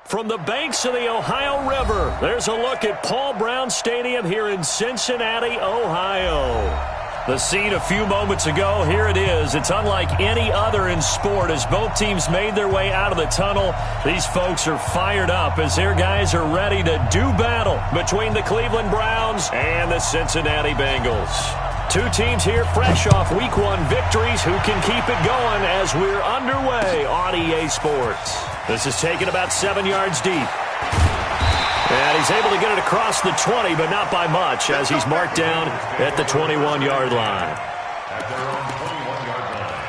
From the banks of the Ohio River, there's a look at Paul Brown Stadium here in Cincinnati, Ohio. The scene a few moments ago, here it is. It's unlike any other in sport as both teams made their way out of the tunnel. These folks are fired up as their guys are ready to do battle between the Cleveland Browns and the Cincinnati Bengals. Two teams here fresh off Week 1 victories who can keep it going as we're underway on EA Sports. This is taken about 7 yards deep. And he's able to get it across the 20, but not by much as he's marked down at the 21-yard line. At their own 21-yard line.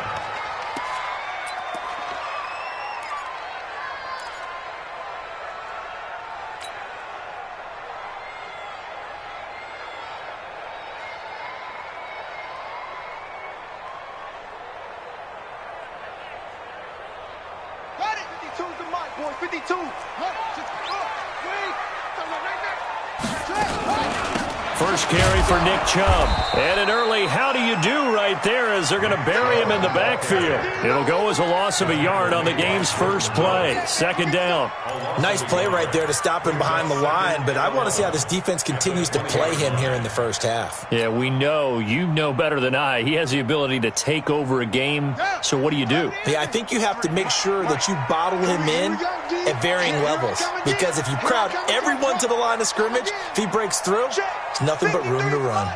Got it! 52's the mic, boy. 52. First carry for Nick Chubb. And an early how do you do right there as they're going to bury him in the backfield. It'll go as a loss of a yard on the game's first play. Second down. Nice play right there to stop him behind the line, but I want to see how this defense continues to play him here in the first half. Yeah, we know. You know better than I. He has the ability to take over a game. So what do you do? Yeah, I think you have to make sure that you bottle him in at varying levels, because if you crowd everyone to the line of scrimmage, if he breaks through, it's nothing but room to run.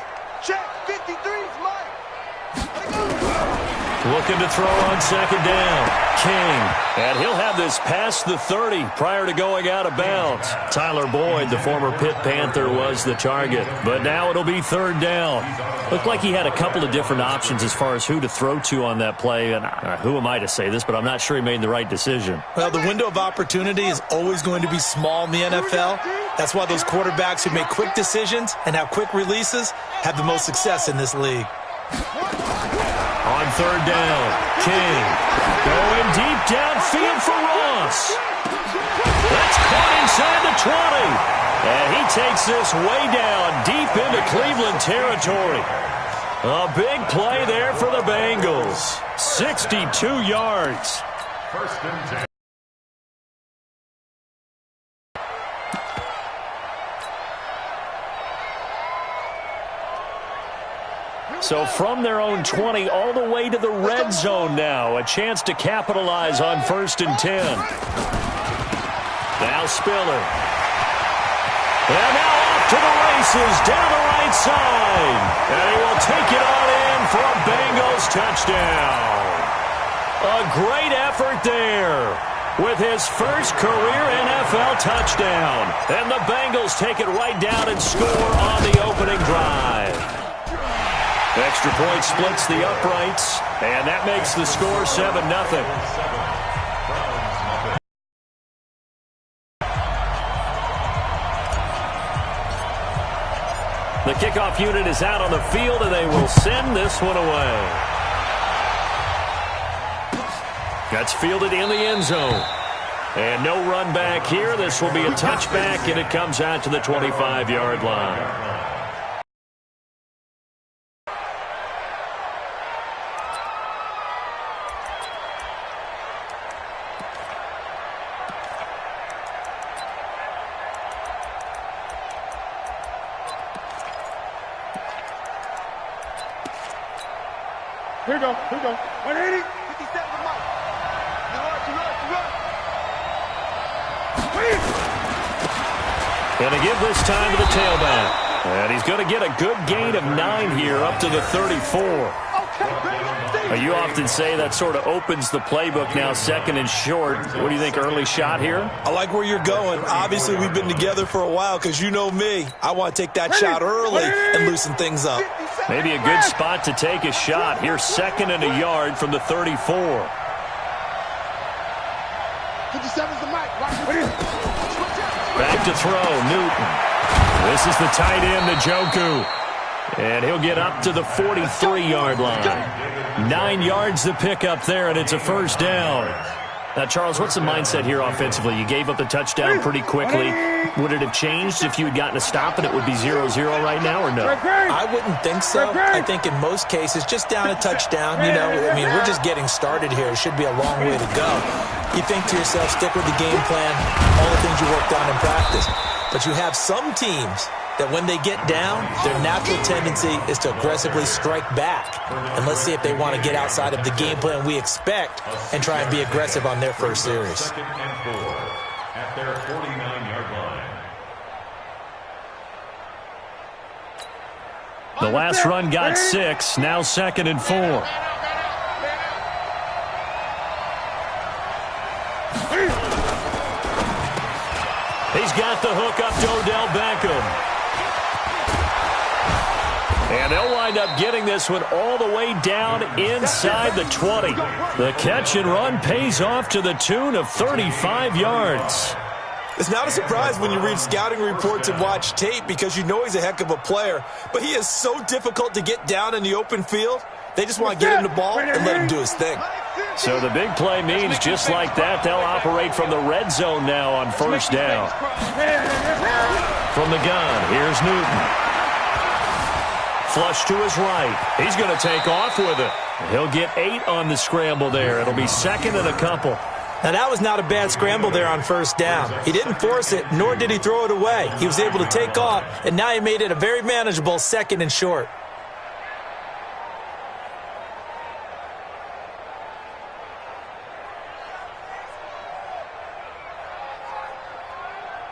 Looking to throw on second down. King. And he'll have this past the 30 prior to going out of bounds. Tyler Boyd, the former Pitt Panther, was the target. But now it'll be third down. Looked like he had a couple of different options as far as who to throw to on that play. And who am I to say this, but I'm not sure he made the right decision. Well, the window of opportunity is always going to be small in the NFL. That's why those quarterbacks who make quick decisions and have quick releases have the most success in this league. On third down, King going deep downfield for Ross. That's caught inside the 20. And he takes this way down deep into Cleveland territory. A big play there for the Bengals. 62 yards. First and 10. So from their own 20 all the way to the red zone now. A chance to capitalize on first and 10. Now Spiller. And now off to the races down the right side. And he will take it on in for a Bengals touchdown. A great effort there with his first career NFL touchdown. And the Bengals take it right down and score on the opening drive. Extra point splits the uprights, and that makes the score 7-0. The kickoff unit is out on the field, and they will send this one away. That's fielded in the end zone. And no run back here. This will be a touchback, and it comes out to the 25-yard line. Here we go. 180. 57 to Mike. Going to give this time to the tailback. And he's going to get a good gain of 9 here up to the 34. You often say that sort of opens the playbook now, second and short. What do you think, early shot here? I like where you're going. Obviously, we've been together for a while because you know me. I want to take that shot early and loosen things up. Maybe a good spot to take a shot. Here's second and a yard from the 34. 57's the mic. Back to throw, Newton. This is the tight end, Njoku. And he'll get up to the 43-yard line. 9 yards to pick up there, and it's a first down. Now, Charles, what's the mindset here offensively? You gave up the touchdown pretty quickly. Would it have changed if you had gotten a stop and it would be 0-0 right now, or no? I wouldn't think so. I think in most cases, just down a touchdown, you know, I mean, we're just getting started here. It should be a long way to go. You think to yourself, stick with the game plan, all the things you worked on in practice. But you have some teams that when they get down, their natural tendency is to aggressively strike back. And let's see if they want to get outside of the game plan we expect and try and be aggressive on their first series. Second and 4 at their 49-yard line. The last run got 6, now 2nd and 4. He's got the hook up to Odell Beckham. And they'll wind up getting this one all the way down inside the 20. The catch and run pays off to the tune of 35 yards. It's not a surprise when you read scouting reports and watch tape because you know he's a heck of a player. But he is so difficult to get down in the open field. They just want to get him the ball and let him do his thing. So the big play means just like that, they'll operate from the red zone now on first down. From the gun, here's Newton. Flush to his right. He's going to take off with it. He'll get 8 on the scramble there. It'll be 2nd and a couple. Now, that was not a bad scramble there on first down. He didn't force it, nor did he throw it away. He was able to take off, and now he made it a very manageable 2nd and short.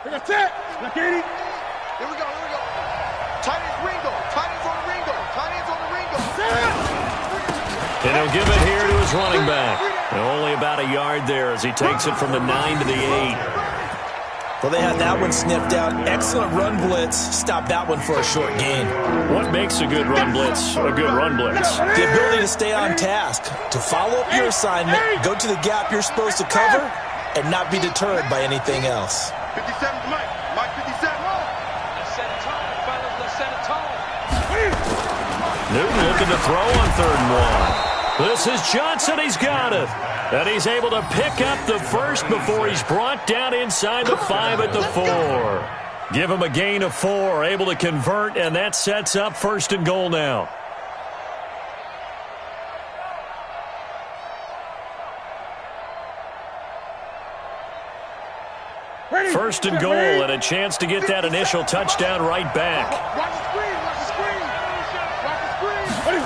That's it. Look, 80. Here we go. Tight ends Ringo. Tight ends on the Ringo. Tight ends on the Ringo. And he'll give it here to his running back. And only about a yard there as he takes it from the 9 to the 8. Well, they had that one sniffed out. Excellent run blitz. Stop that one for a short gain. What makes a good run blitz a good run blitz? The ability to stay on task, to follow up your assignment, go to the gap you're supposed to cover, and not be deterred by anything else. 57 Mike. Mike 57. Let's set it tall, fellas. Let's set it tall. Newton looking to throw on 3rd and 1. This is Johnson. He's got it. And he's able to pick up the first before he's brought down inside the 5 at the 4. Give him a gain of 4. Able to convert, and that sets up 1st and goal now. First and goal, and a chance to get that initial touchdown right back. Watch the screen. Watch the screen. Watch the screen.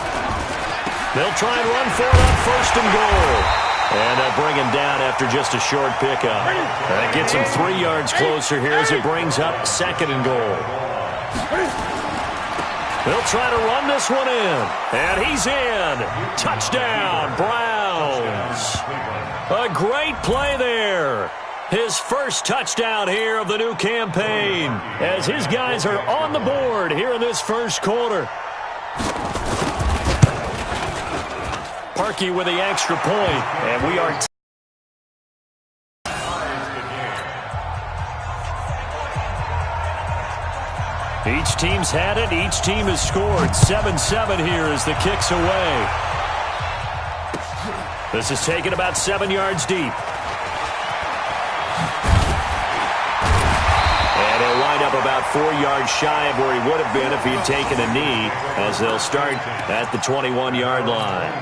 They'll try and run for it on 1st and goal. And they'll bring him down after just a short pickup. That gets him 3 yards closer here as it brings up 2nd and goal. They'll try to run this one in. And he's in. Touchdown, Browns. A great play there. His first touchdown here of the new campaign as his guys are on the board here in this first quarter. Parkey with the extra point, and we are each team's had it. Each team has scored. 7-7 here as the kick's away. This is taken about 7 yards deep. And he'll wind up about 4 yards shy of where he would have been if he had taken a knee, as they'll start at the 21-yard line.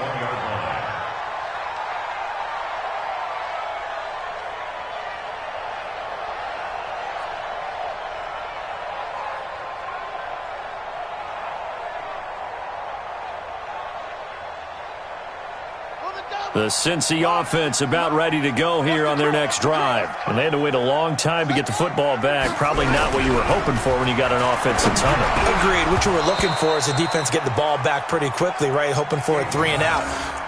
The Cincy offense about ready to go here on their next drive. And they had to wait a long time to get the football back. Probably not what you were hoping for when you got an offense that's humming. Agreed. What you were looking for is the defense get the ball back pretty quickly, right? Hoping for a 3 and out.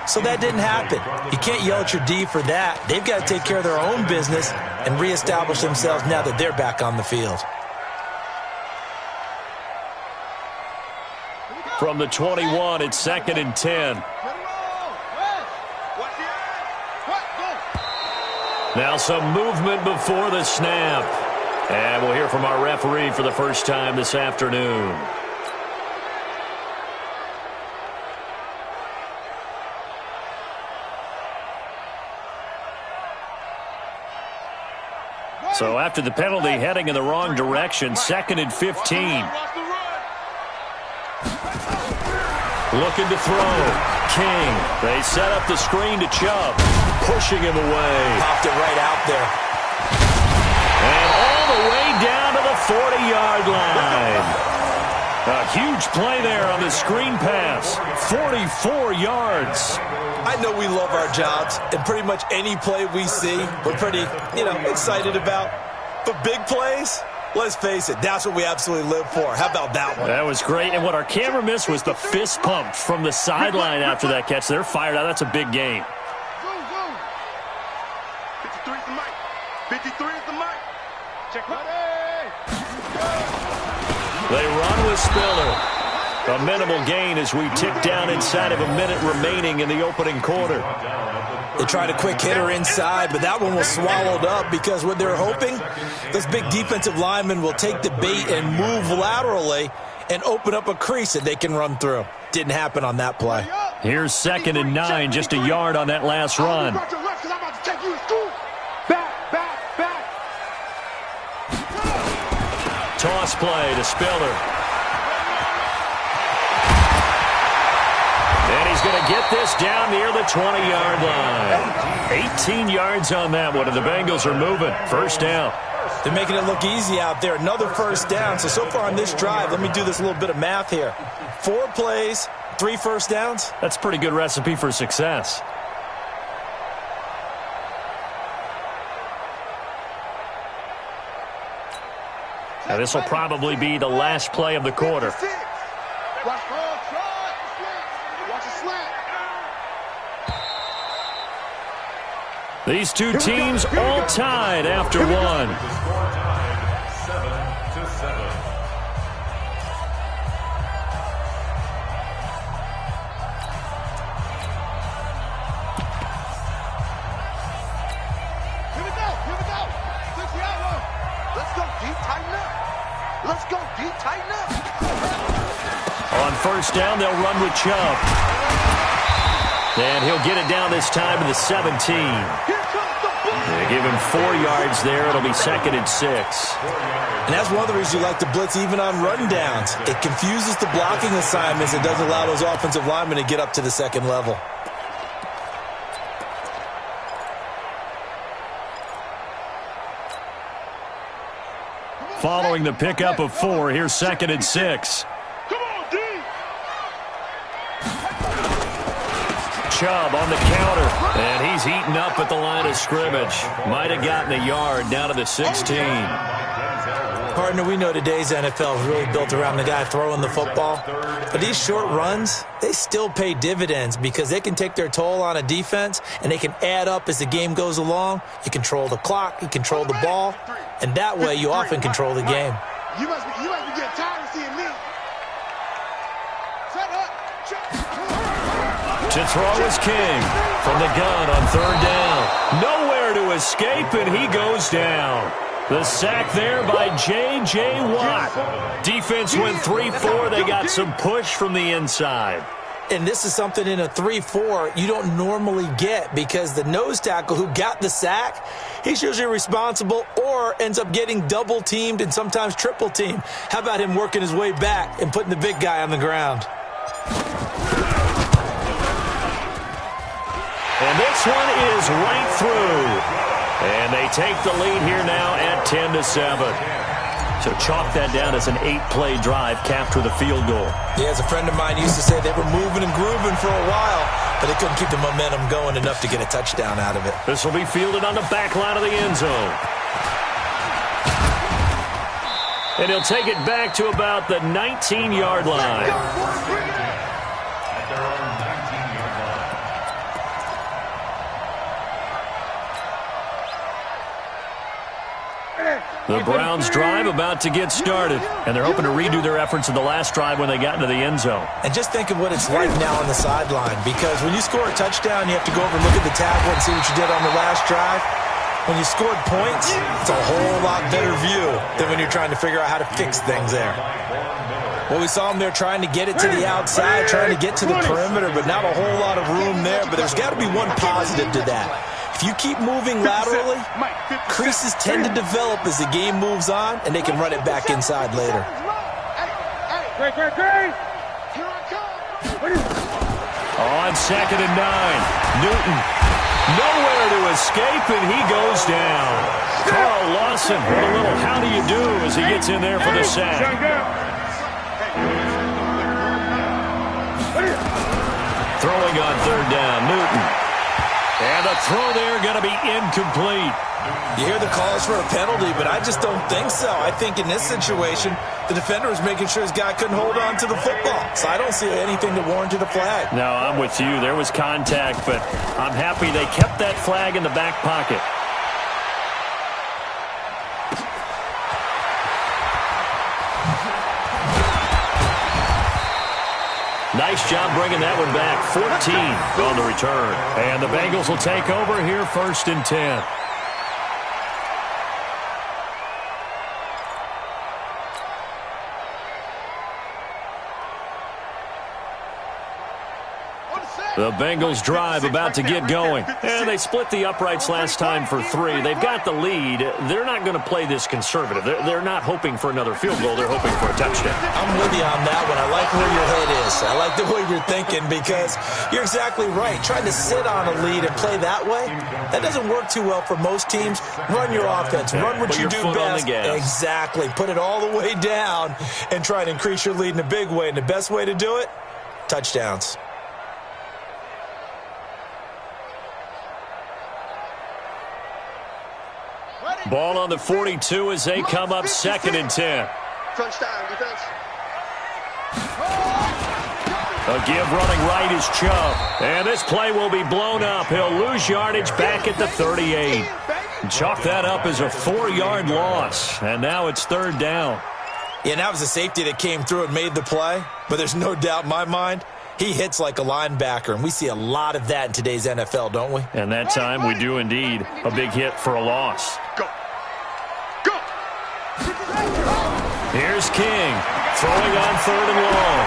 So that didn't happen. You can't yell at your D for that. They've got to take care of their own business and reestablish themselves now that they're back on the field. From the 21, it's 2nd and 10. Now some movement before the snap. And we'll hear from our referee for the first time this afternoon. So after the penalty, heading in the wrong direction, 2nd and 15. Looking to throw. King. They set up the screen to Chubb. pushing him away. Popped it right out there. And all the way down to the 40-yard line. A huge play there on the screen pass. 44 yards. I know we love our jobs, and pretty much any play we see, we're pretty, excited about. But big plays, let's face it, that's what we absolutely live for. How about that one? That was great. And what our camera missed was the fist pump from the sideline after that catch. They're fired out. That's a big game. 53 is the mic. 53 is the mic. Check ready. They run with Spiller. A minimal gain as we tick down inside of a minute remaining in the opening quarter. They tried a quick hitter inside, but that one was swallowed up because what they're hoping, those big defensive linemen will take the bait and move laterally and open up a crease that they can run through. Didn't happen on that play. Here's 2nd and 9, just a yard on that last run. Toss play to Spiller. And he's going to get this down near the 20-yard line. 18 yards on that one, and the Bengals are moving. First down. They're making it look easy out there. Another first down. So far on this drive, let me do this little bit of math here. 4 plays, 3 first downs. That's a pretty good recipe for success. Now, this will probably be the last play of the quarter. These two teams all tied after one. Here we go. Let's go deep, tighten up. Let's go deep, tighten up. On first down, they'll run with Chubb. And he'll get it down this time to the 17. They give him 4 yards there. It'll be 2nd and 6. And that's one of the reasons you like to blitz even on run downs. It confuses the blocking assignments. It doesn't allow those offensive linemen to get up to the second level. Following the pickup of 4, here's 2nd and 6. Chubb on the counter, and he's eaten up at the line of scrimmage. Might have gotten a yard down to the 16. Partner, we know today's NFL is really built around the guy throwing the football. But these short runs, they still pay dividends because they can take their toll on a defense, and they can add up as the game goes along. You control the clock, you control the ball, and that way you often control the game. You must be getting tired of seeing me. Shut up. To throw is King from the gun on 3rd down. Nowhere to escape, and he goes down. The sack there by J.J. Watt. Defense went 3-4. They got some push from the inside. And this is something in a 3-4 you don't normally get because the nose tackle who got the sack, he's usually responsible or ends up getting double-teamed and sometimes triple-teamed. How about him working his way back and putting the big guy on the ground? And this one is right through. And they take the lead here now at 10-7. So chalk that down as an 8-play drive, capture the field goal. Yeah, as a friend of mine used to say, they were moving and grooving for a while, but they couldn't keep the momentum going enough to get a touchdown out of it. This will be fielded on the back line of the end zone. And he'll take it back to about the 19-yard line. The Browns drive about to get started, and they're hoping to redo their efforts in the last drive when they got into the end zone. And just think of what it's like now on the sideline, because when you score a touchdown, you have to go over and look at the tackle and see what you did on the last drive. When you scored points, it's a whole lot better view than when you're trying to figure out how to fix things there. Well, we saw them there trying to get it to the outside, trying to get to the perimeter, but not a whole lot of room there. But there's got to be one positive to that. If you keep moving laterally, creases tend to develop as the game moves on, and they can run it back inside later. On 2nd and 9, Newton Nowhere to escape, and he goes down. Carl Lawson with a little how do you do as he gets in there for the sack. Throwing on third down, Newton. And the throw there going to be incomplete. You hear the calls for a penalty, but I just don't think so. I think in this situation, the defender was making sure his guy couldn't hold on to the football. So I don't see anything that warranted a flag. No, I'm with you. There was contact, but I'm happy they kept that flag in the back pocket. Nice job bringing that one back. 14 on the return. And the Bengals will take over here, 1st and 10. The Bengals drive about to get going. And they split the uprights last time for 3. They've got the lead. They're not going to play this conservative. They're not hoping for another field goal. They're hoping for a touchdown. I'm with you on that one. I like where your head is. I like the way you're thinking because you're exactly right. Trying to sit on a lead and play that way, that doesn't work too well for most teams. Run your offense. Run what you do best. Exactly. Put it all the way down and try to increase your lead in a big way. And the best way to do it, touchdowns. Ball on the 42 as they come up 2nd and 10. Touchdown, defense. A give running right is Chubb. And this play will be blown up. He'll lose yardage back at the 38. Chalk that up as a 4-yard loss. And now it's 3rd down. Yeah, that was a safety that came through and made the play. But there's no doubt in my mind, he hits like a linebacker. And we see a lot of that in today's NFL, don't we? And that time we do indeed. A big hit for a loss. Go. Go. Here's King. Throwing on 3rd and long.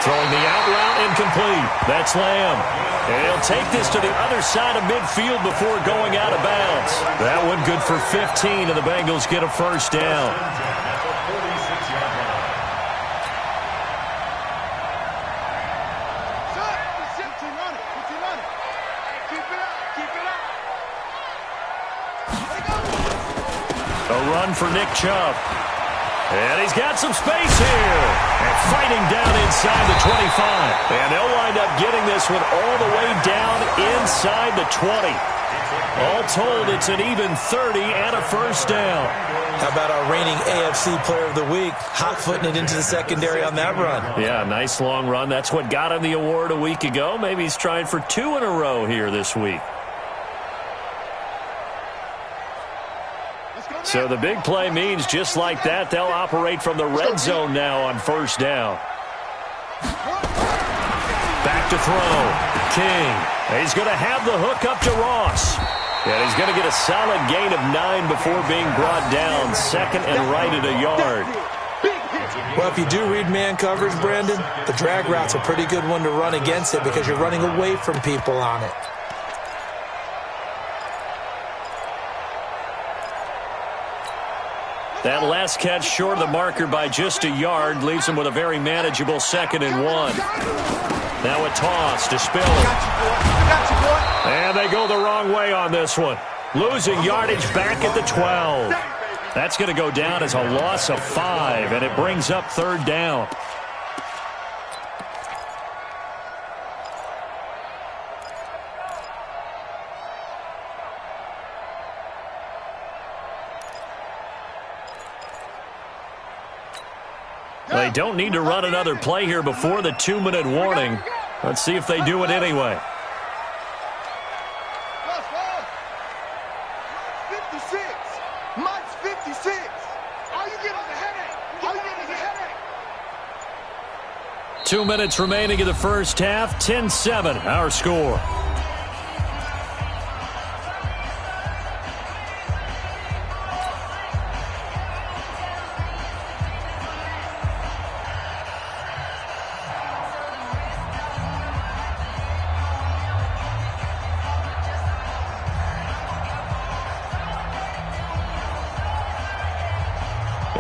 Throwing the out route incomplete. That's Lamb. And he'll take this to the other side of midfield before going out of bounds. That one good for 15, and the Bengals get a 1st down. A run for Nick Chubb. And he's got some space here. And fighting down inside the 25. And they'll wind up getting this one all the way down inside the 20. All told, it's an even 30 and a 1st down. How about our reigning AFC Player of the Week, hot-footing it into the secondary on that run? Yeah, nice long run. That's what got him the award a week ago. Maybe he's trying for 2 in a row here this week. So the big play means just like that, they'll operate from the red zone now on 1st down. Back to throw. King. He's going to have the hook up to Ross. And he's going to get a solid gain of 9 before being brought down. 2nd and right at a yard. Well, if you do read man coverage, Brandon, the drag route's a pretty good one to run against it because you're running away from people on it. That last catch short of the marker by just a yard leaves him with a very manageable 2nd and 1. Now a toss to Spiller. And they go the wrong way on this one. Losing yardage back at the 12. That's going to go down as a loss of 5, and it brings up 3rd down. They don't need to run another play here before the 2-minute warning. Let's see if they do it anyway. 56. Mike's 56. All you get is a headache. All you get is a headache. 2 minutes remaining in the first half. 10-7, our score.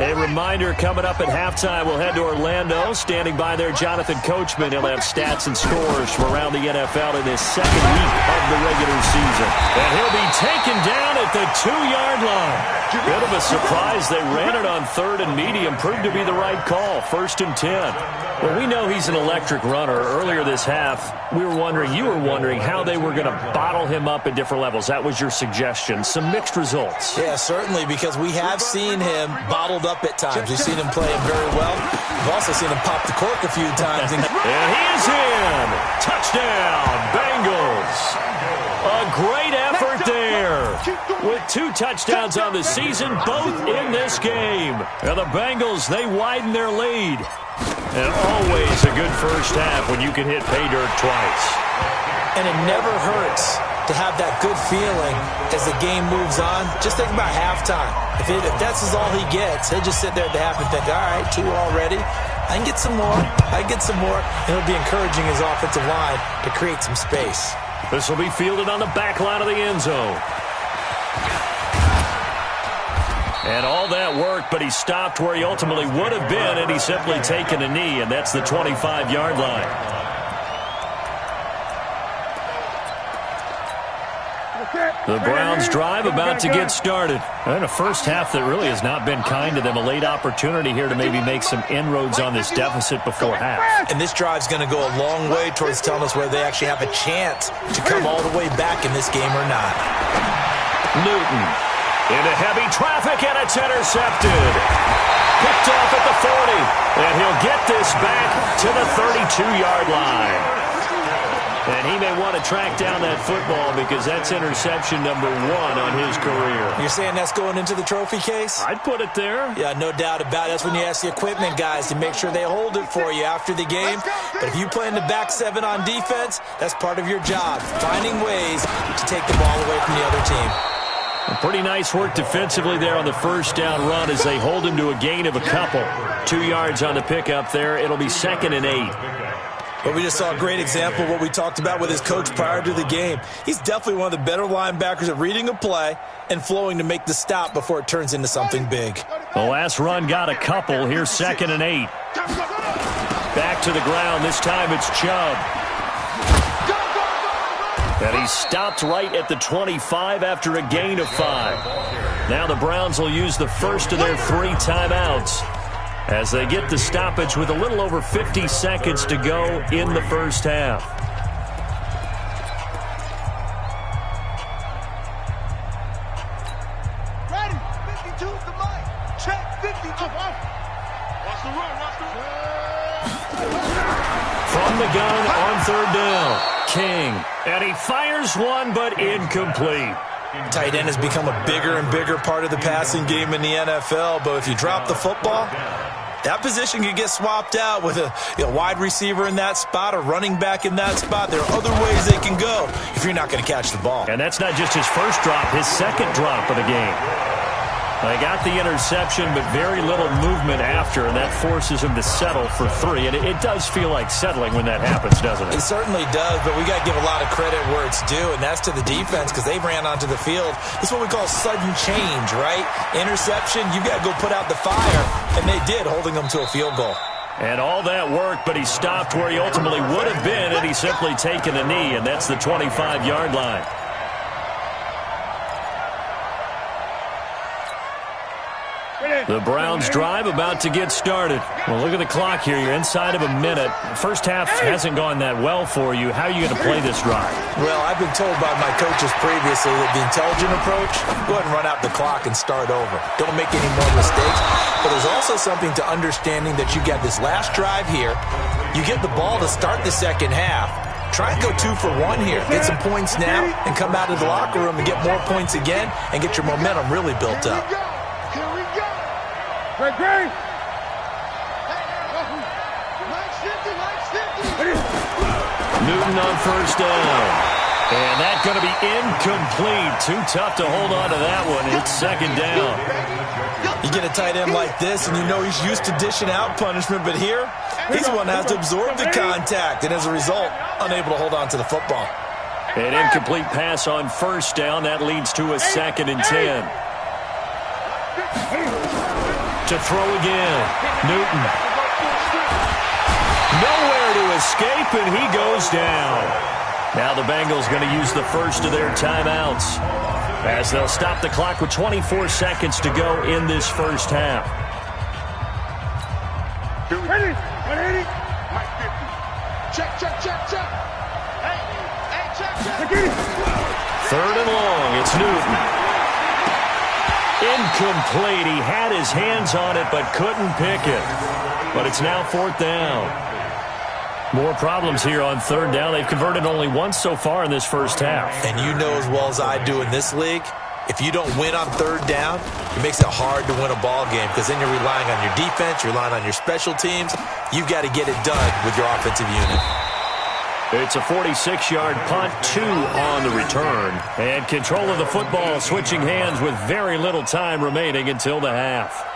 A reminder coming up at halftime, we'll head to Orlando. Standing by there, Jonathan Coachman. He'll have stats and scores from around the NFL in this second week of the regular season. And he'll be taken down at the 2-yard line. Bit of a surprise. They ran it on 3rd and medium. Proved to be the right call. 1st and 10. Well, we know he's an electric runner. Earlier this half, you were wondering how they were going to bottle him up at different levels. That was your suggestion. Some mixed results. Yeah, certainly, because we have seen him bottled up at times. We've seen him play him very well. We've also seen him pop the cork a few times. And he is in. Touchdown, Bengals. A great effort there. With 2 touchdowns on the season, both in this game. And the Bengals, they widen their lead. And always a good first half when you can hit pay dirt twice. And it never hurts to have that good feeling as the game moves on. Just think about halftime. If that's all he gets, he'll just sit there at the half and think, all right, 2 already. I can get some more. I can get some more. And he'll be encouraging his offensive line to create some space. This will be fielded on the back line of the end zone. And all that work, but he stopped where he ultimately would have been, and he's simply taken a knee, and that's the 25-yard line. The Browns drive about to get started. And a first half that really has not been kind to them. A late opportunity here to maybe make some inroads on this deficit before half. And this drive's going to go a long way towards telling us whether they actually have a chance to come all the way back in this game or not. Newton into heavy traffic, and it's intercepted. Picked off at the 40, and he'll get this back to the 32-yard line. And he may want to track down that football because that's interception number 1 on his career. You're saying that's going into the trophy case? I'd put it there. Yeah, no doubt about it. That's when you ask the equipment guys to make sure they hold it for you after the game. But if you play in the back 7 on defense, that's part of your job, finding ways to take the ball away from the other team. Pretty nice work defensively there on the first down run as they hold him to a gain of a couple. 2 yards on the pickup there. It'll be 2nd and 8. But we just saw a great example of what we talked about with his coach prior to the game. He's definitely one of the better linebackers at reading a play and flowing to make the stop before it turns into something big. The last run got a couple. Here's 2nd and 8. Back to the ground. This time it's Chubb. And he stopped right at the 25 after a gain of 5. Now the Browns will use the first of their 3 timeouts as they get the stoppage with a little over 50 seconds to go in the first half. Ready, 52's the mic. Check, 52. Watch the run, From the gun on 3rd down. King. And he fires one, but incomplete. Tight end has become a bigger and bigger part of the passing game in the NFL, but if you drop the football, that position could get swapped out with a wide receiver in that spot, a running back in that spot. There are other ways they can go if you're not going to catch the ball. And that's not just his first drop, his second drop of the game. They got the interception, but very little movement after, and that forces him to settle for 3. And it does feel like settling when that happens, doesn't it? It certainly does, but we got to give a lot of credit where it's due, and that's to the defense because they ran onto the field. This is what we call sudden change, right? Interception, you got to go put out the fire, and they did, holding them to a field goal. And all that work, but he stopped where he ultimately would have been, and he's simply taken a knee, and that's the 25-yard line. The Browns drive about to get started. Well, look at the clock here. You're inside of a minute. First half hasn't gone that well for you. How are you going to play this drive? Well, I've been told by my coaches previously that the intelligent approach, go ahead and run out the clock and start over. Don't make any more mistakes. But there's also something to understanding that you got this last drive here. You get the ball to start the second half. Try and go 2 for 1 here. Get some points now and come out of the locker room and get more points again and get your momentum really built up. Great. Newton on first down. And that's going to be incomplete. Too tough to hold on to that one. It's 2nd down. You get a tight end like this, and you know he's used to dishing out punishment, but here, he's the one that has to absorb the contact, and as a result, unable to hold on to the football. An incomplete pass on first down. That leads to a 2nd and 10. To throw again. Newton. Nowhere to escape, and he goes down. Now the Bengals going to use the first of their timeouts as they'll stop the clock with 24 seconds to go in this first half. Ready? 180. Mike 50. Check. Hey, check. Third and long. It's Newton. Incomplete. He had his hands on it but couldn't pick it. But it's now fourth down. More problems here on third down. They've converted only once so far in this first half. And you know as well as I do in this league, if you don't win on third down, it makes it hard to win a ball game because then you're relying on your defense, you're relying on your special teams. You've got to get it done with your offensive unit. It's a 46-yard punt, 2 on the return. And control of the football switching hands with very little time remaining until the half.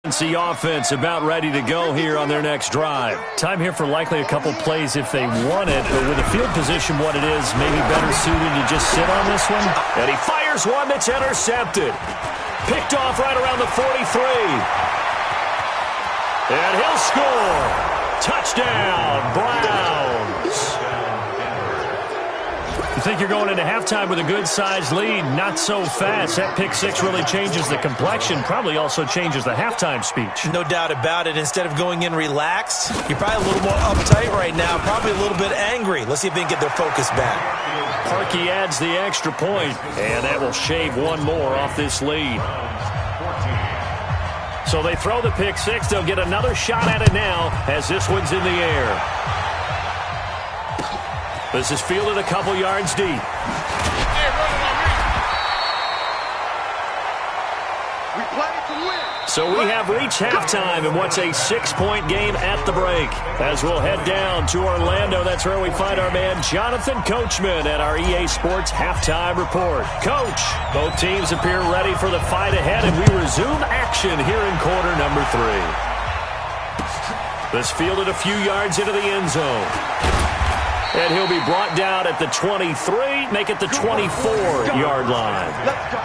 The offense about ready to go here on their next drive. Time here for likely a couple plays if they want it, but with the field position what it is, maybe better suited to just sit on this one. And he fires one that's intercepted. Picked off right around the 43. And he'll score. Touchdown, Browns. You think you're going into halftime with a good-sized lead? Not so fast. That pick six really changes the complexion, probably also changes the halftime speech. No doubt about it. Instead of going in relaxed, you're probably a little more uptight right now, probably a little bit angry. Let's see if they can get their focus back. Parkey adds the extra point, and that will shave one more off this lead. So they throw the pick six. They'll get another shot at it now as this one's in the air. This is fielded a couple yards deep. Hey, running on me. We played to win. So we have reached halftime in what's a 6-point game at the break. As we'll head down to Orlando, that's where we find our man Jonathan Coachman at our EA Sports Halftime Report. Coach, both teams appear ready for the fight ahead, and we resume action here in quarter number 3. This fielded a few yards into the end zone. And he'll be brought down at the 23, make it the 24-yard line. Let's go.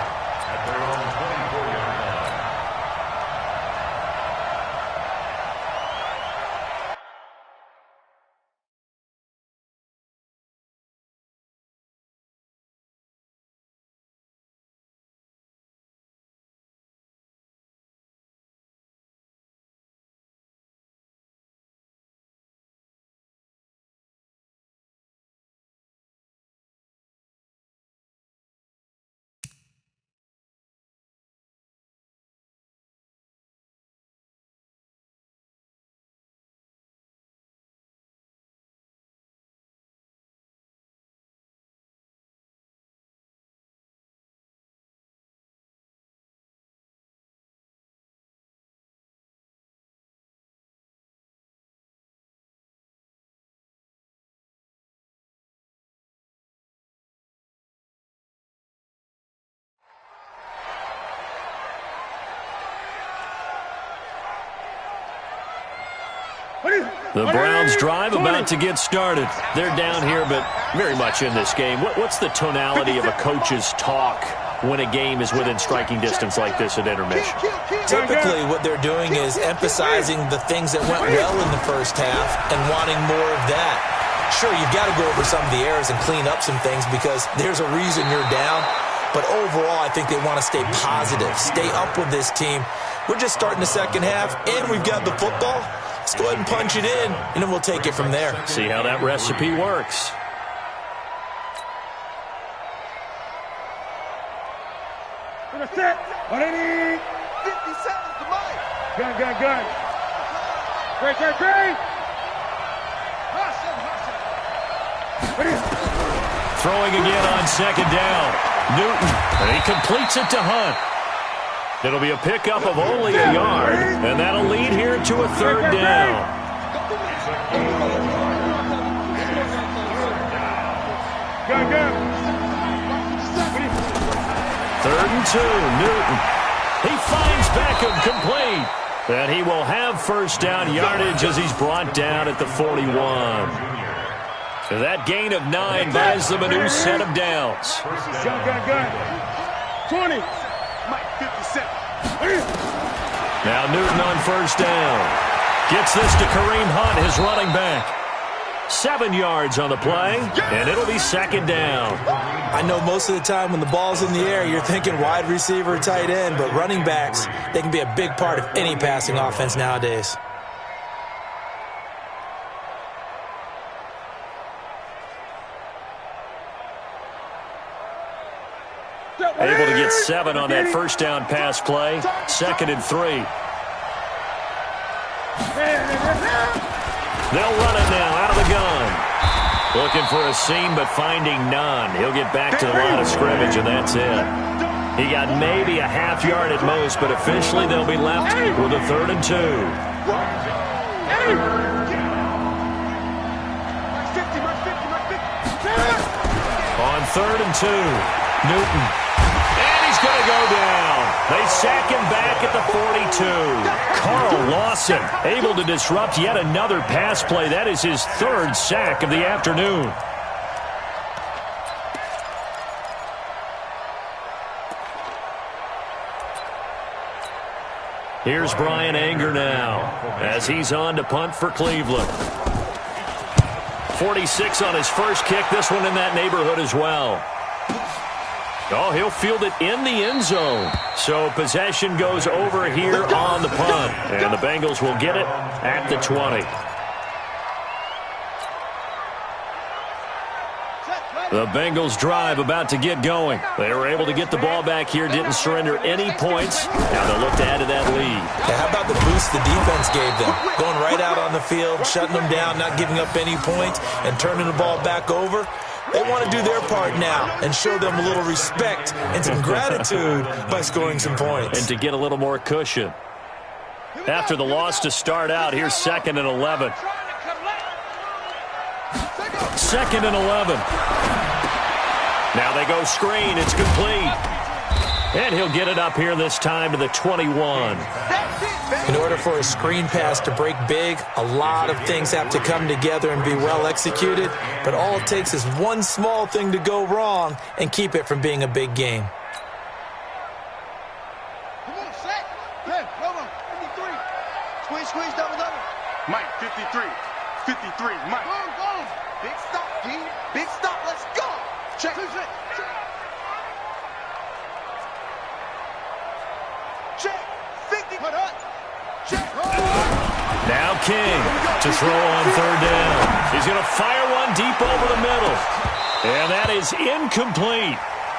The Browns drive about to get started. They're down here, but very much in this game. What's the tonality of a coach's talk when a game is within striking distance like this at intermission? Typically, what they're doing is emphasizing the things that went well in the first half and wanting more of that. Sure, you've got to go over some of the errors and clean up some things because there's a reason you're down. But overall, I think they want to stay positive, stay up with this team. We're just starting the second half, and we've got the football. Let's go ahead and punch it in, and then we'll take it from there. See how that recipe works. Gonna set. 180. 50 seconds to Mike. Gun. Great. Throwing again on second down. Newton, and he completes it to Hunt. It'll be a pickup of only a yard, and that'll lead here to a third down. Third and 2, Newton. He finds Beckham complete. And he will have first down yardage as he's brought down at the 41. That gain of 9 buys them a new set of downs. Gun. 20. Mike 57. Now Newton on first down. Gets this to Kareem Hunt, his running back. 7 yards on the play, and it'll be second down. I know most of the time when the ball's in the air, you're thinking wide receiver, tight end, but running backs, they can be a big part of any passing offense nowadays. Able to get 7 on that first down pass play. 2nd and 3. They'll run it now out of the gun. Looking for a seam, but finding none. He'll get back to the line of scrimmage, and that's it. He got maybe a half yard at most, but officially they'll be left with a 3rd and 2. On 3rd and 2, Newton. And he's going to go down. They sack him back at the 42. Carl Lawson able to disrupt yet another pass play. That is his 3rd sack of the afternoon. Here's Brian Anger now as he's on to punt for Cleveland. 46 on his first kick. This one in that neighborhood as well. Oh, he'll field it in the end zone. So possession goes over here on the punt. And the Bengals will get it at the 20. The Bengals drive about to get going. They were able to get the ball back here, didn't surrender any points. Now they'll look to add to that lead. Yeah, how about the boost the defense gave them? Going right out on the field, shutting them down, not giving up any points, and turning the ball back over. They want to do their part now and show them a little respect and some gratitude by scoring some points. And to get a little more cushion. After the loss to start out, here's 2nd and 11. 2nd and 11. Now they go screen. It's complete. And he'll get it up here this time to the 21. In order for a screen pass to break big, a lot of things have to come together and be well executed. But all it takes is one small thing to go wrong and keep it from being a big game. Come on, set. Hey, come on. 53. Squeeze, double. Mike, 53. 53, Mike. Go. Big stop, D. Big stop. Let's go. Check. Check. 50. Put up. Check. Now King to throw on 3rd down. He's going to fire one deep over the middle. And that is incomplete.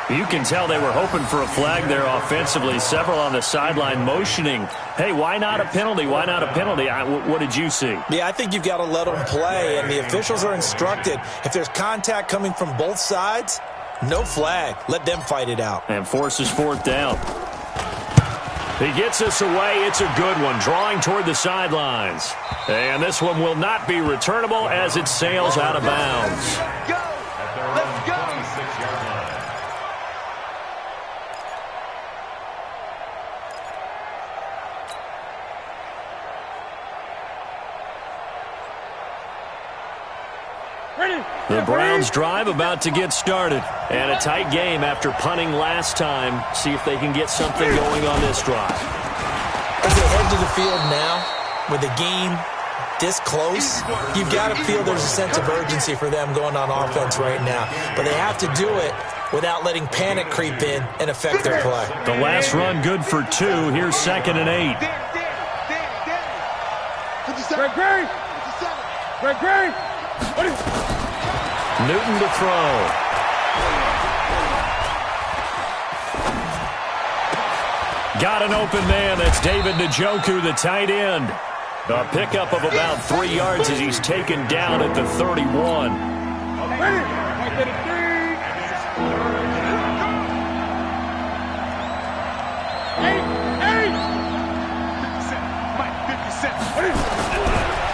You can tell they were hoping for a flag there offensively. Several on the sideline motioning, hey, why not a penalty? Why not a penalty? What did you see? Yeah, I think you've got to let them play, and the officials are instructed. If there's contact coming from both sides, no flag. Let them fight it out. And forces 4th down. He gets us away. It's a good one, drawing toward the sidelines. And this one will not be returnable as it sails out of bounds. Go. Let's go. The Browns drive about to get started. And a tight game after punting last time. See if they can get something going on this drive. As they head to the field now, with the game this close, you've got to feel there's a sense of urgency for them going on offense right now. But they have to do it without letting panic creep in and affect their play. The last run good for 2. Here's 2nd and 8. Greg. Newton to throw. Got an open man. That's David Njoku, the tight end. A pickup of about 3 yards as he's taken down at the 31.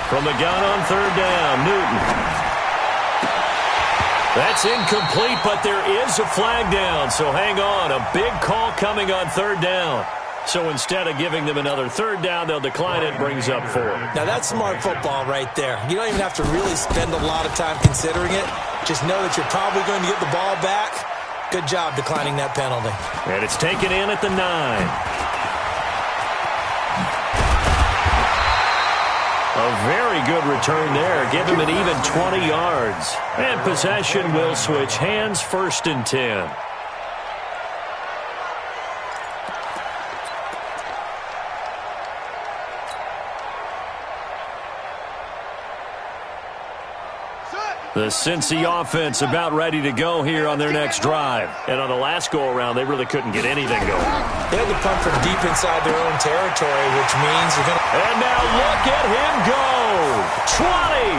From the gun on 3rd down, Newton. That's incomplete, but there is a flag down, so hang on. A big call coming on 3rd down. So instead of giving them another 3rd down, they'll decline it, brings up 4. Now that's smart football right there. You don't even have to really spend a lot of time considering it. Just know that you're probably going to get the ball back. Good job declining that penalty. And it's taken in at the 9. A very good return there. Give him an even 20 yards. And possession will switch hands, 1st and 10. The Cincy offense about ready to go here on their next drive. And on the last go-around, they really couldn't get anything going. They had to punt from deep inside their own territory, which means you're going to... And now look at him go. 20.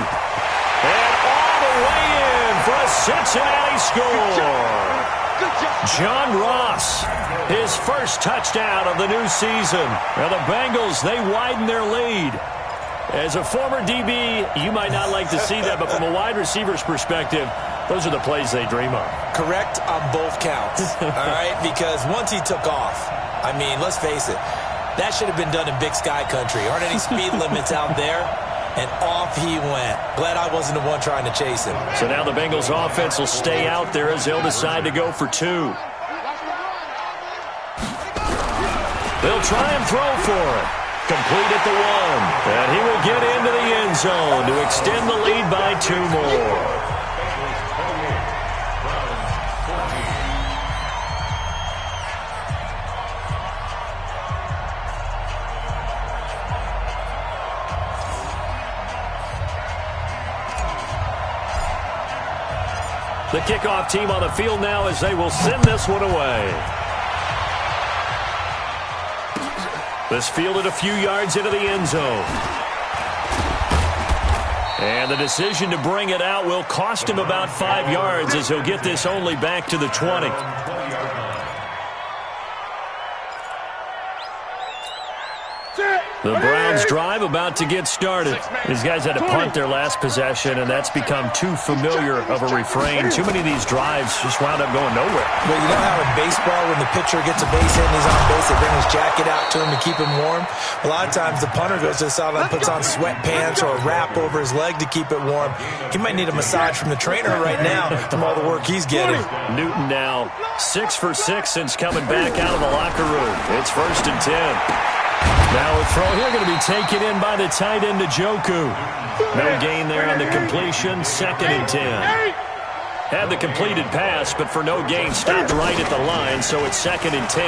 And all the way in for a Cincinnati score. John Ross, his first touchdown of the new season. Now the Bengals, they widen their lead. As a former DB, you might not like to see that, but from a wide receiver's perspective, those are the plays they dream of. Correct on both counts, all right? Because once he took off, I mean, let's face it, that should have been done in Big Sky country. Aren't any speed limits out there? And off he went. Glad I wasn't the one trying to chase him. So now the Bengals offense will stay out there as they'll decide to go for 2. They'll try and throw for it. Complete at the 1. And he will get into the end zone to extend the lead by 2 more. The kickoff team on the field now as they will send this one away. This fielded a few yards into the end zone. And the decision to bring it out will cost him about 5 yards as he'll get this only back to the 20. The Browns drive about to get started. These guys had to punt their last possession, and that's become too familiar of a refrain. Too many of these drives just wound up going nowhere. Well, you know how in baseball, when the pitcher gets a base hit and he's on base, they bring his jacket out to him to keep him warm? A lot of times the punter goes to the sideline, puts on sweatpants or a wrap over his leg to keep it warm. He might need a massage from the trainer right now from all the work he's getting. Newton now 6 for 6 since coming back out of the locker room. It's 1st and 10. Now a throw here going to be taken in by the tight end, Njoku. No gain there on the completion. 2nd and 10. Had the completed pass, but for no gain, stopped right at the line, so it's 2nd and 10.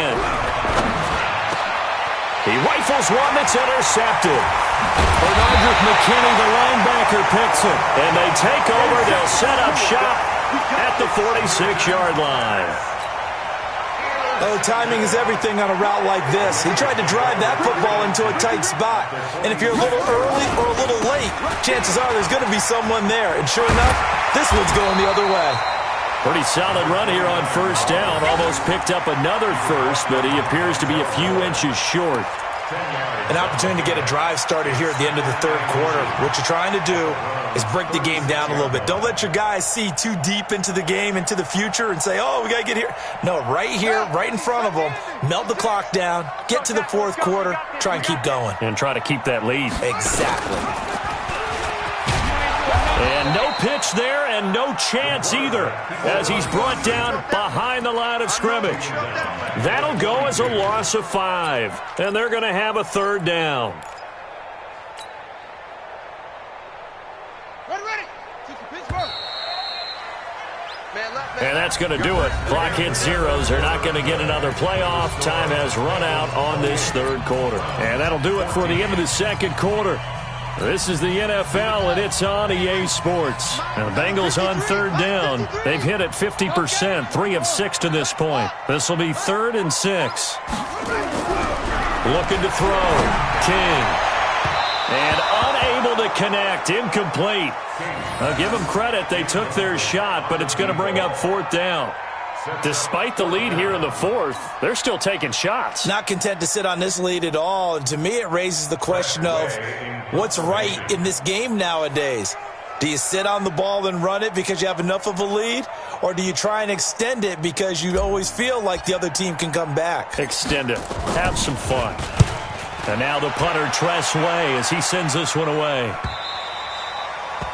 He rifles one that's intercepted. Bernard McKinney, the linebacker, picks it. And they take over. They'll set up shop at the 46-yard line. Oh, timing is everything on a route like this. He tried to drive that football into a tight spot. And if you're a little early or a little late, chances are there's going to be someone there. And sure enough, this one's going the other way. Pretty solid run here on 1st down. Almost picked up another first, but he appears to be a few inches short. An opportunity to get a drive started here at the end of the 3rd quarter. What you're trying to do is break the game down a little bit. Don't let your guys see too deep into the game, into the future, and say, oh, we got to get here. No, right here, right in front of them, melt the clock down, get to the 4th quarter, try and keep going. And try to keep that lead. Exactly. And no pitch there and no chance either as he's brought down behind the line of scrimmage. That'll go as a loss of 5. And they're going to have a 3rd down. And that's going to do it. Clock hits zeros. They're not going to get another playoff. Time has run out on this 3rd quarter. And that'll do it for the end of the 2nd quarter. This is the NFL, and it's on EA Sports. Now, the Bengals on 3rd down. They've hit it 50%, 3 of 6 to this point. This will be 3rd and 6. Looking to throw. King. And unable to connect. Incomplete. I'll give them credit. They took their shot, but it's going to bring up 4th down. Despite the lead here in the 4th, they're still taking shots. Not content to sit on this lead at all. And to me, it raises the question of what's right in this game nowadays. Do you sit on the ball and run it because you have enough of a lead? Or do you try and extend it because you always feel like the other team can come back? Extend it. Have some fun. And now the punter, Tress Way, as he sends this one away.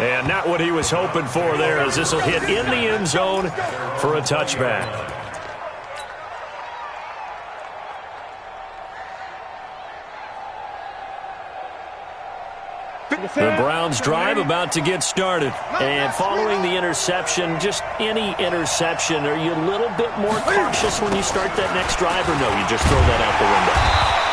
And not what he was hoping for there, as this will hit in the end zone for a touchback. The Browns drive about to get started. And following the interception, just any interception, are you a little bit more cautious when you start that next drive, or no, you just throw that out the window?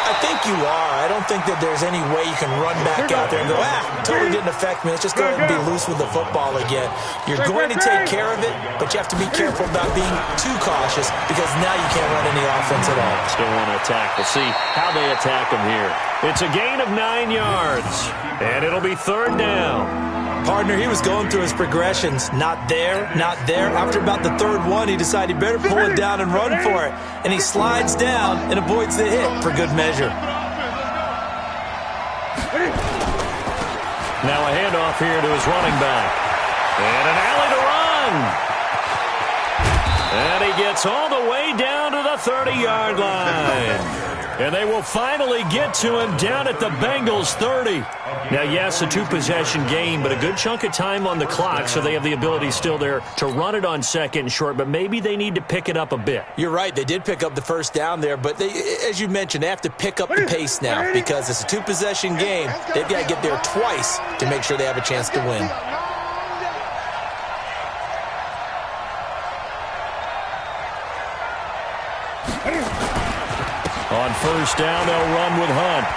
I think you are. I don't think that there's any way you can run back out there and go, totally didn't affect me. Let's just go ahead and be loose with the football again. You're going to take care of it, but you have to be careful about being too cautious because now you can't run any offense at all. Still want to attack. We'll see how they attack them here. It's a gain of 9 yards, and it'll be 3rd down. Partner, he was going through his progressions. Not there, not there. After about the 3rd one, he decided he better pull it down and run for it. And he slides down and avoids the hit for good measure. Now a handoff here to his running back. And an alley to run. And he gets all the way down to the 30-yard line. And they will finally get to him down at the Bengals 30. Now, yes, a 2-possession game, but a good chunk of time on the clock, so they have the ability still there to run it on 2nd and short, but maybe they need to pick it up a bit. You're right. They did pick up the 1st down there, but they, as you mentioned, they have to pick up the pace now because it's a 2-possession game. They've got to get there twice to make sure they have a chance to win. On 1st down, they'll run with Hunt.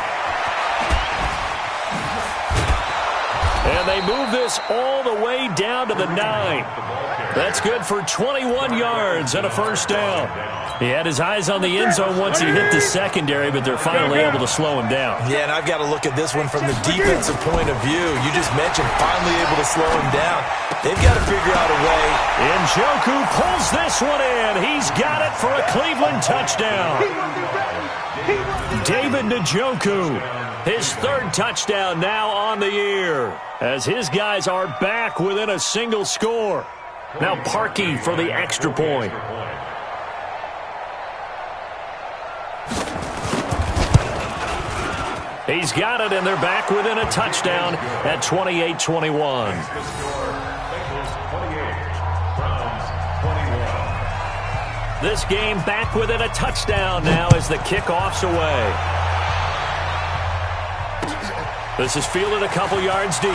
And they move this all the way down to the 9. That's good for 21 yards and a 1st down. He had his eyes on the end zone once he hit the secondary, but they're finally able to slow him down. Yeah, and I've got to look at this one from the defensive point of view. You just mentioned finally able to slow him down. They've got to figure out a way. Njoku pulls this one in. He's got it for a Cleveland touchdown. David Njoku, his 3rd touchdown now on the year, as his guys are back within a single score. Now Parkey for the extra point. He's got it, and they're back within a touchdown at 28-21. This game back within a touchdown now as the kickoff's away. This is fielded a couple yards deep.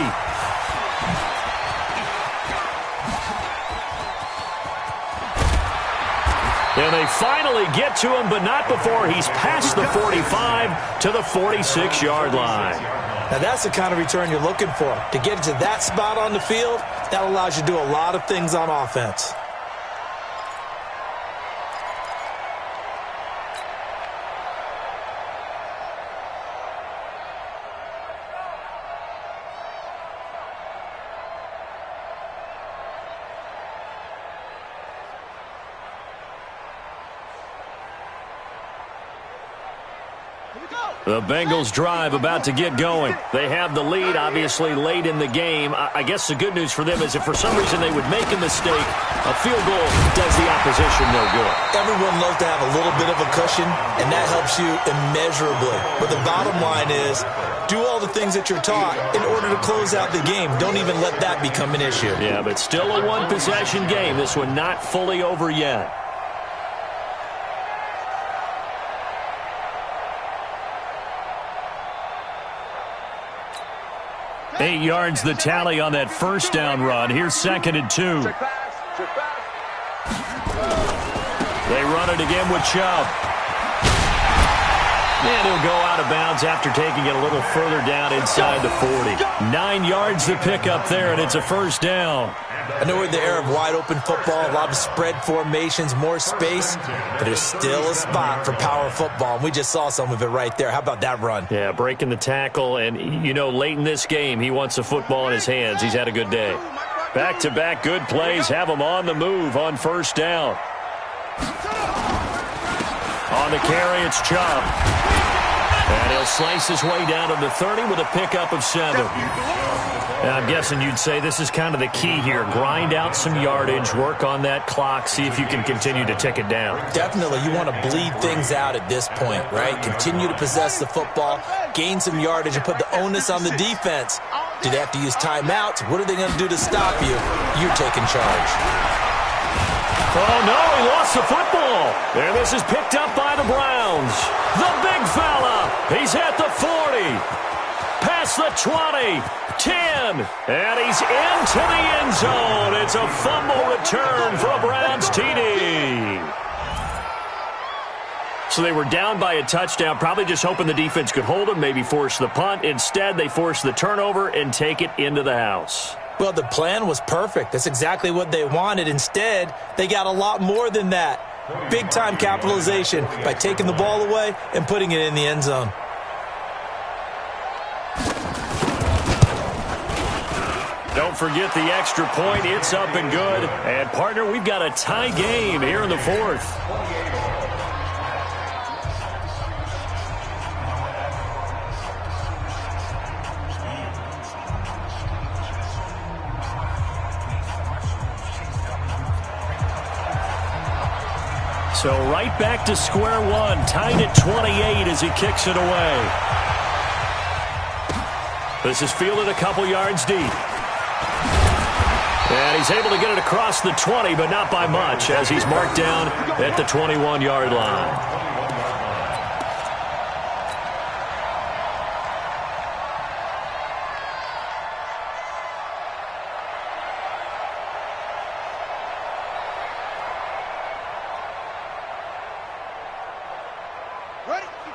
And they finally get to him, but not before he's past the 45 to the 46-yard line. Now that's the kind of return you're looking for. To get to that spot on the field, that allows you to do a lot of things on offense. The Bengals drive about to get going. They have the lead, obviously, late in the game. I guess the good news for them is if for some reason they would make a mistake, a field goal does the opposition no good. Everyone loves to have a little bit of a cushion, and that helps you immeasurably. But the bottom line is, do all the things that you're taught in order to close out the game. Don't even let that become an issue. Yeah, but still a 1-possession game. This one not fully over yet. 8 yards the tally on that 1st down run. Here's 2nd and 2. They run it again with Chubb. And he'll go out of bounds after taking it a little further down inside the 40. 9 yards to pick up there, and it's a 1st down. I know we're in the era of wide-open football, a lot of spread formations, more space, but there's still a spot for power football, and we just saw some of it right there. How about that run? Yeah, breaking the tackle, and, you know, late in this game, he wants the football in his hands. He's had a good day. Back-to-back good plays have him on the move on 1st down. On the carry, it's Chubb. And he'll slice his way down to the 30 with a pickup of 7. Now, I'm guessing you'd say this is kind of the key here. Grind out some yardage, work on that clock, see if you can continue to tick it down. Definitely. You want to bleed things out at this point, right? Continue to possess the football, gain some yardage, and put the onus on the defense. Do they have to use timeouts? What are they going to do to stop you? You're taking charge. Oh, no, he lost the football. And this is picked up by the Browns. The big fella. He's at the 40. Pass Across the 20, 10, and he's into the end zone. It's a fumble return for a Browns TD. So they were down by a touchdown, probably just hoping the defense could hold them, maybe force the punt. Instead, they forced the turnover and take it into the house. Well, the plan was perfect. That's exactly what they wanted. Instead, they got a lot more than that. Big-time capitalization by taking the ball away and putting it in the end zone. Don't forget the extra point. It's up and good. And, partner, we've got a tie game here in the fourth. So right back to square one, tied at 28 as he kicks it away. This is fielded a couple yards deep. And he's able to get it across the 20, but not by much, as he's marked down at the 21-yard line.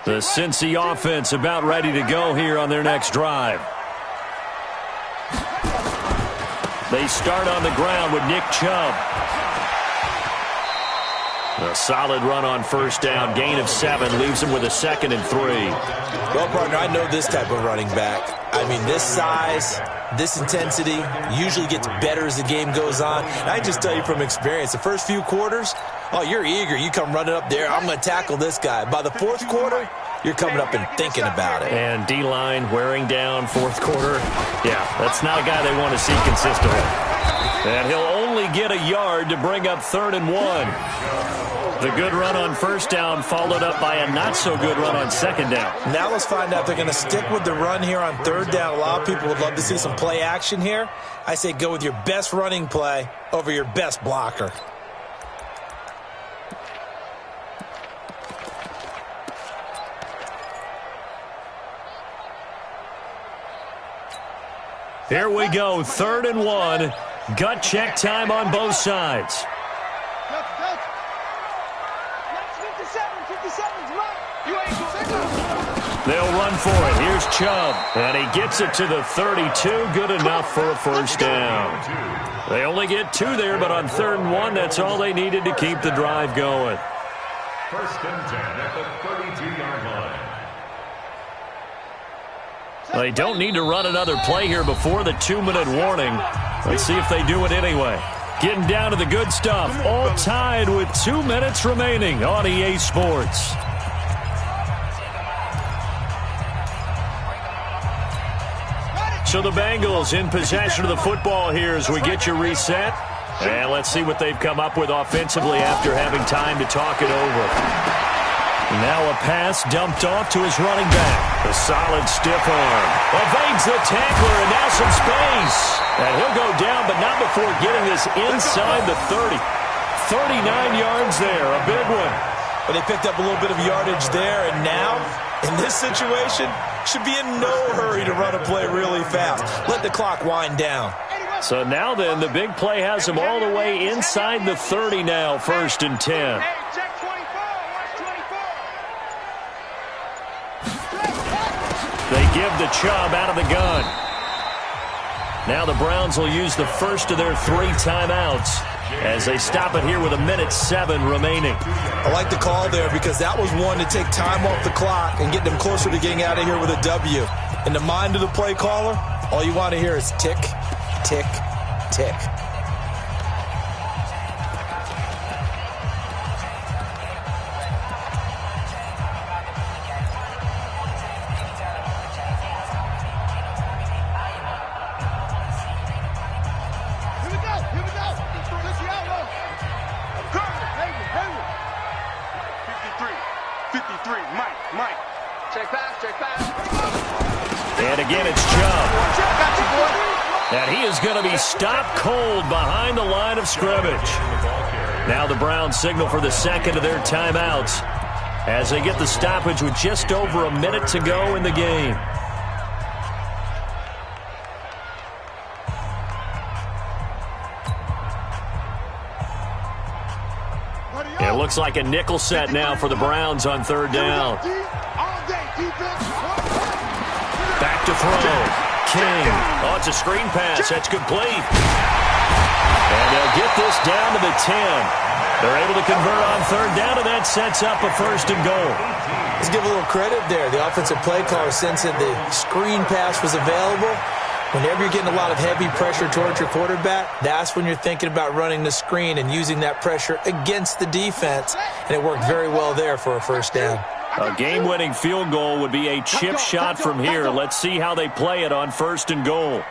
The Cincy offense about ready to go here on their next drive. They start on the ground with Nick Chubb. A solid run on first down. Gain of 7 leaves him with a 2nd and 3. Well, partner, I know this type of running back. I mean, this size, this intensity usually gets better as the game goes on. And I just tell you from experience, the first few quarters, oh, you're eager. You come running up there. I'm going to tackle this guy. By the fourth quarter, you're coming up and thinking about it. And D-line wearing down fourth quarter. Yeah, that's not a guy they want to see consistently. And he'll only get a yard to bring up 3rd and 1. The good run on first down followed up by a not-so-good run on second down. Now let's find out if they're going to stick with the run here on 3rd down. A lot of people would love to see some play action here. I say go with your best running play over your best blocker. Here we go, 3rd and 1. Gut check time on both sides. They'll run for it. Here's Chubb. And he gets it to the 32. Good enough for a first down. They only get 2 there, but on 3rd and 1, that's all they needed to keep the drive going. 1st and 10 at the 32-yard line. They don't need to run another play here before the 2-minute warning. Let's see if they do it anyway. Getting down to the good stuff. All tied with 2 minutes remaining on EA Sports. So the Bengals in possession of the football here as we get you reset. And let's see what they've come up with offensively after having time to talk it over. Now a pass dumped off to his running back. A solid stiff arm. Evades the tackler and now some space. And he'll go down, but not before getting this inside the 30. 39 yards there, a big one. But they picked up a little bit of yardage there, and now, in this situation, should be in no hurry to run a play really fast. Let the clock wind down. So now then, the big play has him all the way inside the 30 now, 1st and 10. They give the Chubb out of the gun. Now the Browns will use the first of their 3 timeouts as they stop it here with 1:07 remaining. I like the call there because that was one to take time off the clock and get them closer to getting out of here with a W. In the mind of the play caller, all you want to hear is tick, tick, tick. And again, it's Chubb. And he is going to be stopped cold behind the line of scrimmage. Now the Browns signal for the second of their timeouts as they get the stoppage with just over a minute to go in the game. It looks like a nickel set now for the Browns on third down. Back to throw. King. Oh, it's a screen pass. That's complete. And they'll get this down to the 10. They're able to convert on third down, and that sets up a first and goal. Let's give a little credit there. The offensive play caller sensed that the screen pass was available. Whenever you're getting a lot of heavy pressure towards your quarterback, that's when you're thinking about running the screen and using that pressure against the defense. And it worked very well there for a first down. A game-winning field goal would be a chip shot from here. Let's see how they play it on first and goal.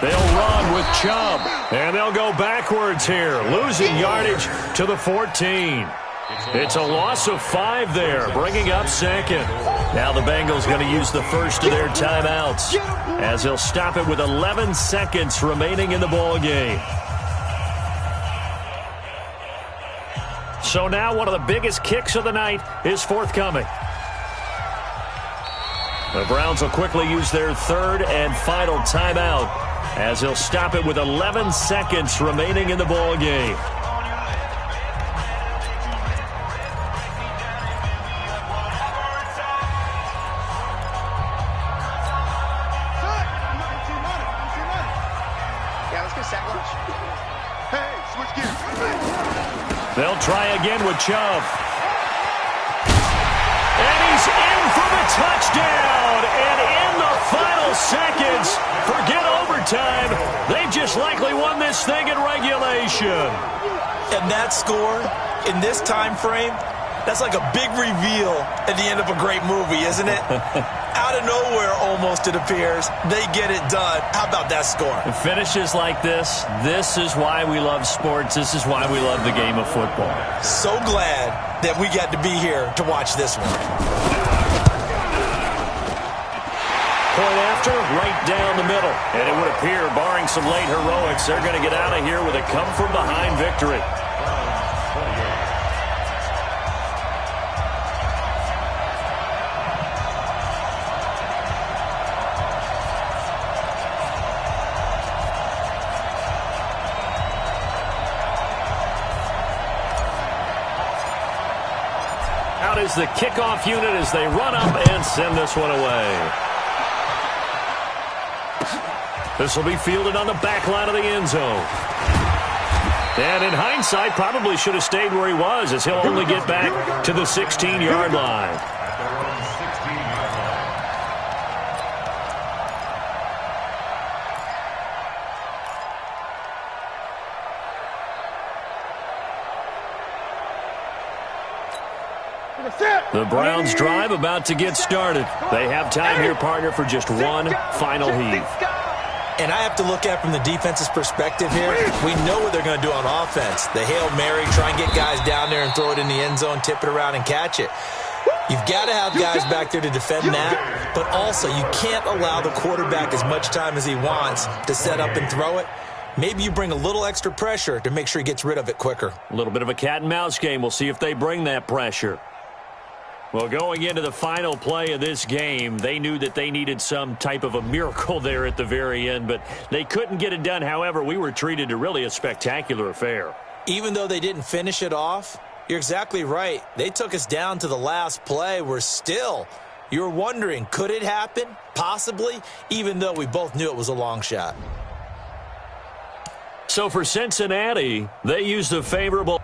They'll run with Chubb, and they'll go backwards here, losing yardage to the 14. It's a loss of 5 there, bringing up second. Now the Bengals going to use the first of their timeouts as they'll stop it with 11 seconds remaining in the ball game. So now one of the biggest kicks of the night is forthcoming. The Browns will quickly use their third and final timeout as they'll stop it with 11 seconds remaining in the ball game. They'll try again with Chubb. And he's in for the touchdown. And in the final seconds, forget overtime, they just likely won this thing in regulation. And that score, in this time frame, that's like a big reveal at the end of a great movie, isn't it? Out of nowhere, almost, it appears. They get it done. How about that score? Finishes like this is why we love sports. This is why we love the game of football. So glad that we got to be here to watch this one. Point after, right down the middle. And it would appear, barring some late heroics, they're going to get out of here with a come-from-behind victory. Out is the kickoff unit as they run up and send this one away. This will be fielded on the back line of the end zone. And in hindsight, probably should have stayed where he was as he'll only get back to the 16-yard line. The Browns drive about to get started. They have time here, partner, for just one final heave. And I have to look at it from the defense's perspective here. We know what they're going to do on offense. The Hail Mary, try and get guys down there and throw it in the end zone, tip it around and catch it. You've got to have guys back there to defend that, but also you can't allow the quarterback as much time as he wants to set up and throw it. Maybe you bring a little extra pressure to make sure he gets rid of it quicker. A little bit of a cat and mouse game. We'll see if they bring that pressure. Well, going into the final play of this game, they knew that they needed some type of a miracle there at the very end, but they couldn't get it done. However, we were treated to really a spectacular affair. Even though they didn't finish it off, you're exactly right. They took us down to the last play. You're wondering, could it happen? Possibly, even though we both knew it was a long shot. So for Cincinnati, they used a favorable